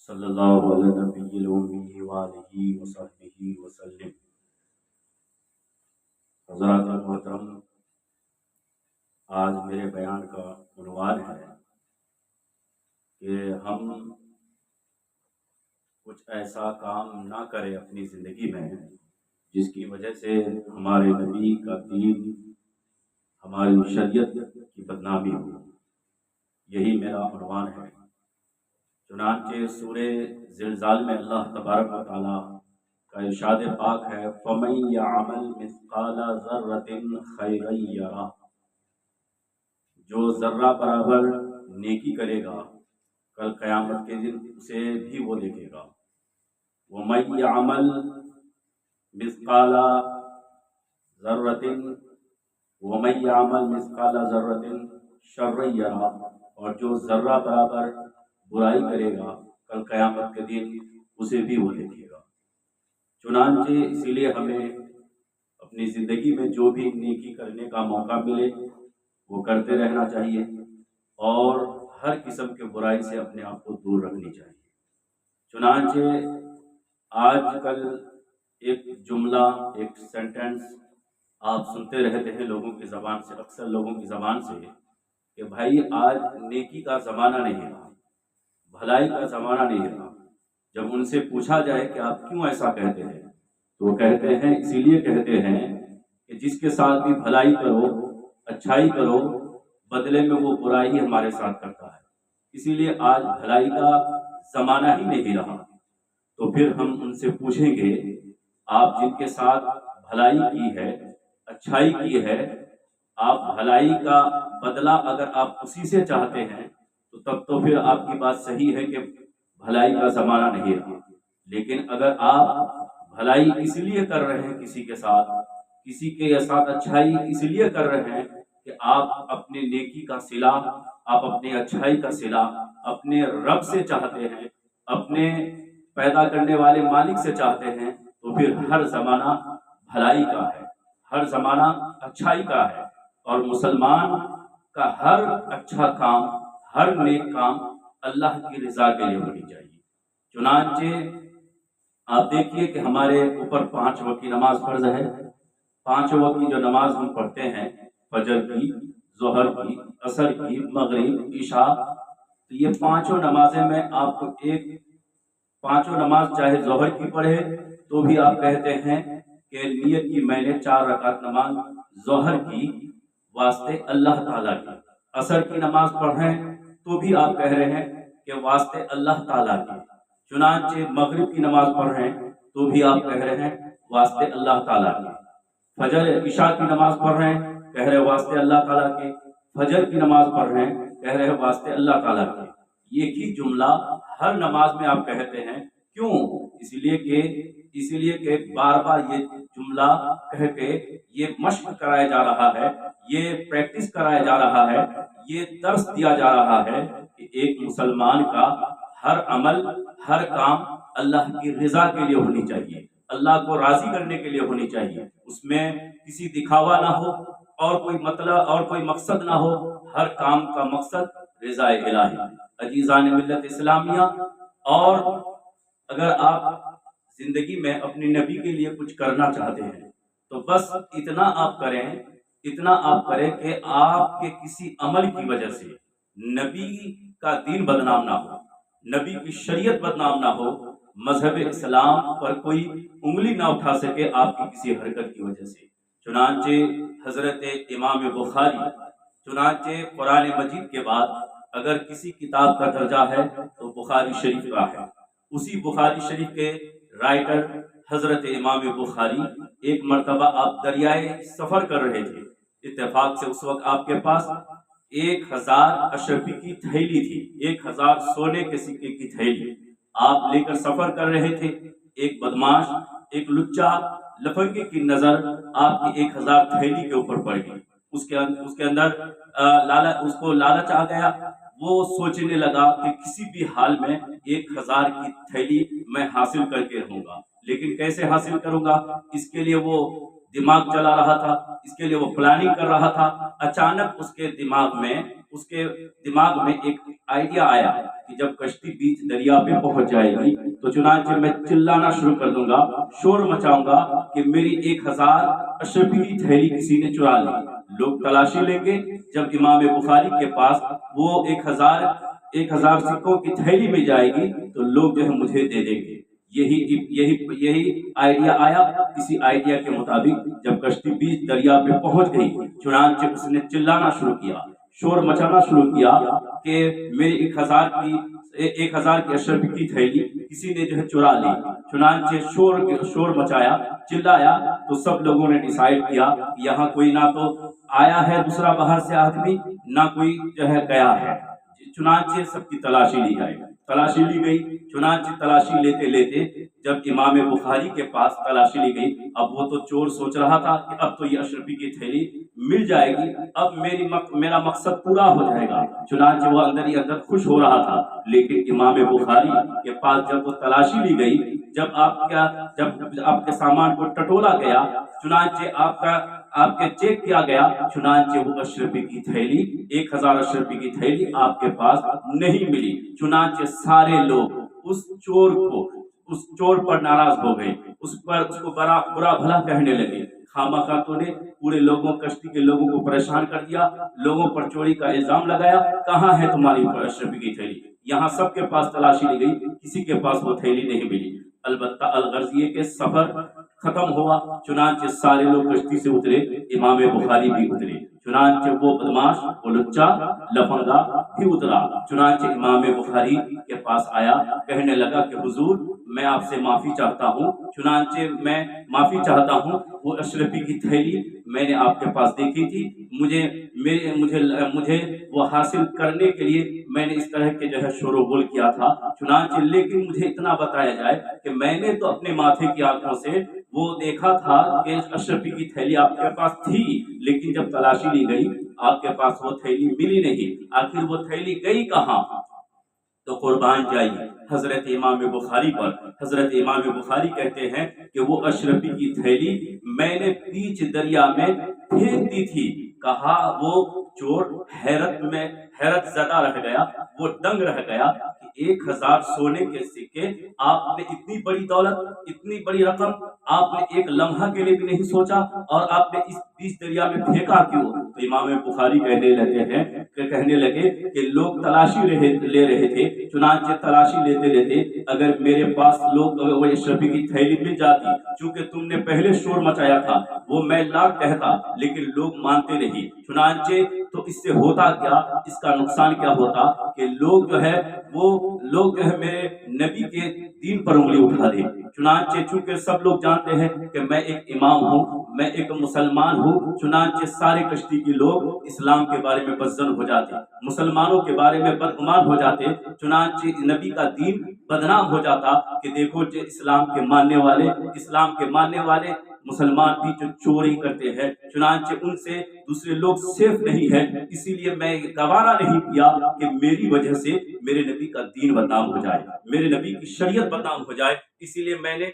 صلی اللہ علیہ نبی الأمی وآلہ وصحبہ وسلم۔ حضرات محترم، آج میرے بیان کا عنوان ہے کہ ہم کچھ ایسا کام نہ کریں اپنی زندگی میں جس کی وجہ سے ہمارے نبی کا دین، ہماری شریعت کی بدنامی ہو۔ یہی میرا عنوان ہے۔ چنانچہ سورہ زلزال میں اللہ تبارک و تعالیٰ کا ارشاد پاک ہے، فَمَن يَعْمَلْ مِثْقَالَ ذَرَّةٍ خَيْرًا يَرَهُ، جو ذرہ برابر نیکی کرے گا کل قیامت کے دن اسے بھی وہ دیکھے گا۔ وَمَن يَعْمَلْ مِثْقَالَ ذَرَّةٍ وَمَن يَعْمَلْ مِثْقَالَ ذَرَّةٍ شَرًّا يَرَهُ، اور جو ذرہ برابر برائی کرے گا کل قیامت کے دن اسے بھی وہ دیکھے گا۔ چنانچہ اسی لیے ہمیں اپنی زندگی میں جو بھی نیکی کرنے کا موقع ملے وہ کرتے رہنا چاہیے، اور ہر قسم کے برائی سے اپنے آپ کو دور رکھنی چاہیے۔ چنانچہ آج کل ایک جملہ، ایک سینٹنس آپ سنتے رہتے ہیں لوگوں کی زبان سے، اکثر لوگوں کی زبان سے، کہ بھائی آج نیکی کا زمانہ نہیں رہا، بھلائی کا زمانہ نہیں رہا۔ جب ان سے پوچھا جائے کہ آپ کیوں ایسا کہتے ہیں تو وہ کہتے ہیں اسی لیے کہتے ہیں کہ جس کے ساتھ بھی بھلائی کرو، اچھائی کرو، بدلے میں وہ برائی ہمارے ساتھ کرتا ہے، اسی لیے آج بھلائی کا زمانہ ہی نہیں رہا۔ تو پھر ہم ان سے پوچھیں گے آپ جن کے ساتھ بھلائی کی ہے، اچھائی کی ہے، آپ بھلائی کا بدلہ اگر آپ اسی سے چاہتے ہیں تو تب تو پھر آپ کی بات صحیح ہے کہ بھلائی کا زمانہ نہیں رہا۔ لیکن اگر آپ بھلائی اس لیے کر رہے ہیں کسی کے ساتھ، کسی کے ساتھ اچھائی اس لیے کر رہے ہیں کہ آپ اپنے نیکی کا صلہ، آپ اپنے اچھائی کا صلہ اپنے رب سے چاہتے ہیں، اپنے پیدا کرنے والے مالک سے چاہتے ہیں، تو پھر ہر زمانہ بھلائی کا ہے، ہر زمانہ اچھائی کا ہے، اور مسلمان کا ہر اچھا کام، ہر نیک کام اللہ کی رضا کے لیے ہونی چاہیے۔ چنانچہ آپ دیکھیے کہ ہمارے اوپر 5 وقت کی نماز فرض ہے۔ 5 وقت کی جو نماز ہم پڑھتے ہیں، فجر کی، ظہر کی، عصر کی، مغرب، عشاء، تو یہ 5 نمازیں میں آپ کو 5 نماز چاہے ظہر کی پڑھے تو بھی آپ کہتے ہیں کہ نیت کی میں نے 4 رکعت نماز ظہر کی واسطے اللہ تعالیٰ کی، عصر کی نماز پڑھیں تو بھی آپ کہہ رہے ہیں کہ واسطے اللہ تعالیٰ کی، چنانچہ مغرب کی نماز پڑھ رہے ہیں تو بھی آپ کہہ رہے ہیں واسطے اللہ تعالیٰ کی، فجر عشاء کی نماز پڑھ رہے ہیں کہہ رہے واسطے اللہ تعالیٰ کی، فجر کی نماز پڑھ رہے ہیں کہہ رہے واسطے اللہ تعالیٰ کی۔ ایک ہی جملہ ہر نماز میں آپ کہتے ہیں، کیوں؟ اس لیے کہ بار بار یہ جملہ کہہ کے یہ مشق کرایا جا رہا ہے، یہ پریکٹس کرایا جا رہا ہے، یہ درس دیا جا رہا ہے کہ ایک مسلمان کا ہر عمل، ہر کام اللہ کی رضا کے لیے ہونی چاہیے، اللہ کو راضی کرنے کے لیے ہونی چاہیے، اس میں کسی دکھاوا نہ ہو اور کوئی مطلب اور کوئی مقصد نہ ہو، ہر کام کا مقصد رضا الہی۔ عزیزان ملت اسلامیہ، اور اگر آپ زندگی میں اپنے نبی کے لیے کچھ کرنا چاہتے ہیں تو بس اتنا آپ کریں کہ آپ کے کسی عمل کی وجہ سے نبی کا دین بدنام نہ ہو، نبی کی شریعت بدنام نہ ہو، مذہب اسلام پر کوئی انگلی نہ اٹھا سکے آپ کی کسی حرکت کی وجہ سے۔ چنانچہ حضرت امام بخاری، چنانچہ قرآن مجید کے بعد اگر کسی کتاب کا درجہ ہے تو بخاری شریف کا ہے۔ اسی بخاری شریف کے رائٹر حضرت امام بخاری، ایک مرتبہ آپ دریائے سفر کر رہے تھے، اتفاق سے اس وقت آپ کے پاس 1000 اشرفی کی تھیلی تھی، 1000 سونے کے سکے کی تھیلی آپ لے کر سفر کر رہے تھے۔ ایک بدماش، ایک لچا لفنگے کی نظر آپ کی 1000 تھیلی کے اوپر پڑ گئی، اس کے اندر اس کو لالچ آ گیا، وہ سوچنے لگا کہ کسی بھی حال میں 1000 کی تھیلی میں حاصل کر کے رہوں گا، لیکن کیسے حاصل کروں گا؟ اس کے لیے وہ دماغ چلا رہا تھا، اس کے لیے وہ پلاننگ کر رہا تھا۔ اچانک اس کے دماغ میں ایک آئیڈیا آیا کہ جب کشتی بیچ دریا پہ پہنچ جائے گی تو چنانچہ میں چلانا شروع کر دوں گا، شور مچاؤں گا کہ میری 1000 اشرفی کی تھیلی کسی نے چرا لی۔ لوگ تلاشی لیں گے، جب امام بخاری کے پاس وہ 1000 سکوں کی تھیلی میں جائے گی تو لوگ جو ہے مجھے دے دیں گے۔ یہی آئیڈیا آیا۔ اسی آئیڈیا کے مطابق جب کشتی بیچ دریا پہ پہنچ گئی، چنانچہ اس نے چلانا شروع کیا، شور مچانا شروع کیا کہ میری 1000 کی اشرفی کی تھیلی کسی نے جو ہے چرا لی۔ چنانچہ شور مچایا، چلایا، تو سب لوگوں نے ڈیسائیڈ کیا یہاں کوئی نہ تو آیا ہے دوسرا باہر سے آدمی، نہ کوئی جو ہے گیا ہے۔ چنانچہ سب کی تلاشی لی جائے، تلاشی لی گئی۔ چنانچہ تلاشی لیتے لیتے جب امام بخاری کے پاس تلاشی لی گئی، اب وہ تو چور سوچ رہا تھا کہ اب تو یہ اشرفی کی تھیلی مل جائے گی، اب میرا مقصد پورا ہو جائے گا۔ چنانچہ وہ اندر ہی اندر خوش ہو رہا تھا۔ لیکن امام بخاری کے پاس جب وہ تلاشی لی گئی، جب آپ کے سامان کو ٹٹولا گیا، چنانچہ آپ کے چیک کیا گیا، چنانچہ وہ اشرفی کی تھیلی 1000 اشرفی کی تھیلی آپ کے پاس نہیں ملی۔ چنانچہ سارے لوگ اس چور پر ناراض ہو گئے، اس کو برا بھلا کہنے لگے۔ خامخواہ تو نے پورے کشتی کے لوگوں کو پریشان کر دیا، لوگوں پر چوری کا الزام لگایا، کہاں ہے تمہاری اشرفی کی تھیلی؟ یہاں سب کے پاس تلاشی لی گئی، کسی کے پاس وہ تھیلی نہیں ملی۔ البتہ الغرض یہ کہ سفر ختم ہوا، چنانچہ سارے لوگ کشتی سے اترے، امام بخاری بھی اترے۔ چنانچہ وہ بدماش، وہ لچا لفنگا بھی اترا، چنانچہ امام بخاری کے پاس آیا، کہنے لگا کہ حضور میں آپ سے معافی چاہتا ہوں، چنانچہ میں معافی چاہتا ہوں، وہ اشرفی کی تھیلی میں نے آپ کے پاس دیکھی تھی، مجھے وہ حاصل کرنے کے لیے میں نے اس طرح کے جو ہے شور و غل کیا تھا، چنانچہ لیکن مجھے اتنا بتایا جائے کہ میں نے تو اپنے ماتھے کی آنکھوں سے وہ دیکھا تھا کہ اشرفی کی تھیلی آپ کے پاس تھی، لیکن جب تلاشی لی گئی آپ کے پاس وہ تھیلی ملی نہیں، آخر وہ تھیلی گئی کہاں؟ تو قربان جائیے حضرت امام بخاری پر۔ حضرت امام بخاری کہتے ہیں کہ وہ اشرفی کی تھیلی میں نے بیچ دریا میں پھینک دی تھی۔ کہا وہ چور حیرت زدہ رہ گیا، وہ دنگ رہ گیا کہ 1000 سونے کے سکے، آپ نے اتنی بڑی دولت، اتنی بڑی رقم آپ نے ایک لمحہ کے لیے بھی نہیں سوچا، اور آپ نے اس بیچ دریا میں پھینکا کیوں؟ تو امام بخاری کہنے لگے کہ لوگ تلاشی لے رہے تھے، چنانچہ تلاشی لیتے اگر میرے پاس وہ اشرفی کی تھیلی مل جاتی، چونکہ تم نے پہلے شور مچایا تھا، وہ میں لا کہتا، لیکن لوگ مانتے نہیں، چنانچہ تو اس سے ہوتا کیا، اس کا نقصان کیا ہوتا کہ لوگ جو ہے میرے نبی کے دین پر انگلی اٹھا دے۔ چنانچہ چونکہ سب لوگ جانتے ہیں کہ میں ایک امام ہوں، میں ایک مسلمان ہوں، چنانچہ سارے کشتی کے لوگ اسلام کے بارے میں بدظن ہو جاتے، مسلمانوں کے بارے میں بدگمان ہو جاتے، چنانچہ نبی کا دین بدنام ہو جاتا کہ دیکھو جو اسلام کے ماننے والے مسلمان بھی جو چوری کرتے ہیں، چنانچہ ان سے دوسرے لوگ سیف نہیں ہے، اسی لیے میں گوارا نہیں کیا کہ میری وجہ سے میرے نبی کا دین بدنام ہو جائے، میرے نبی کی شریعت بدنام ہو جائے، اسی لیے میں نے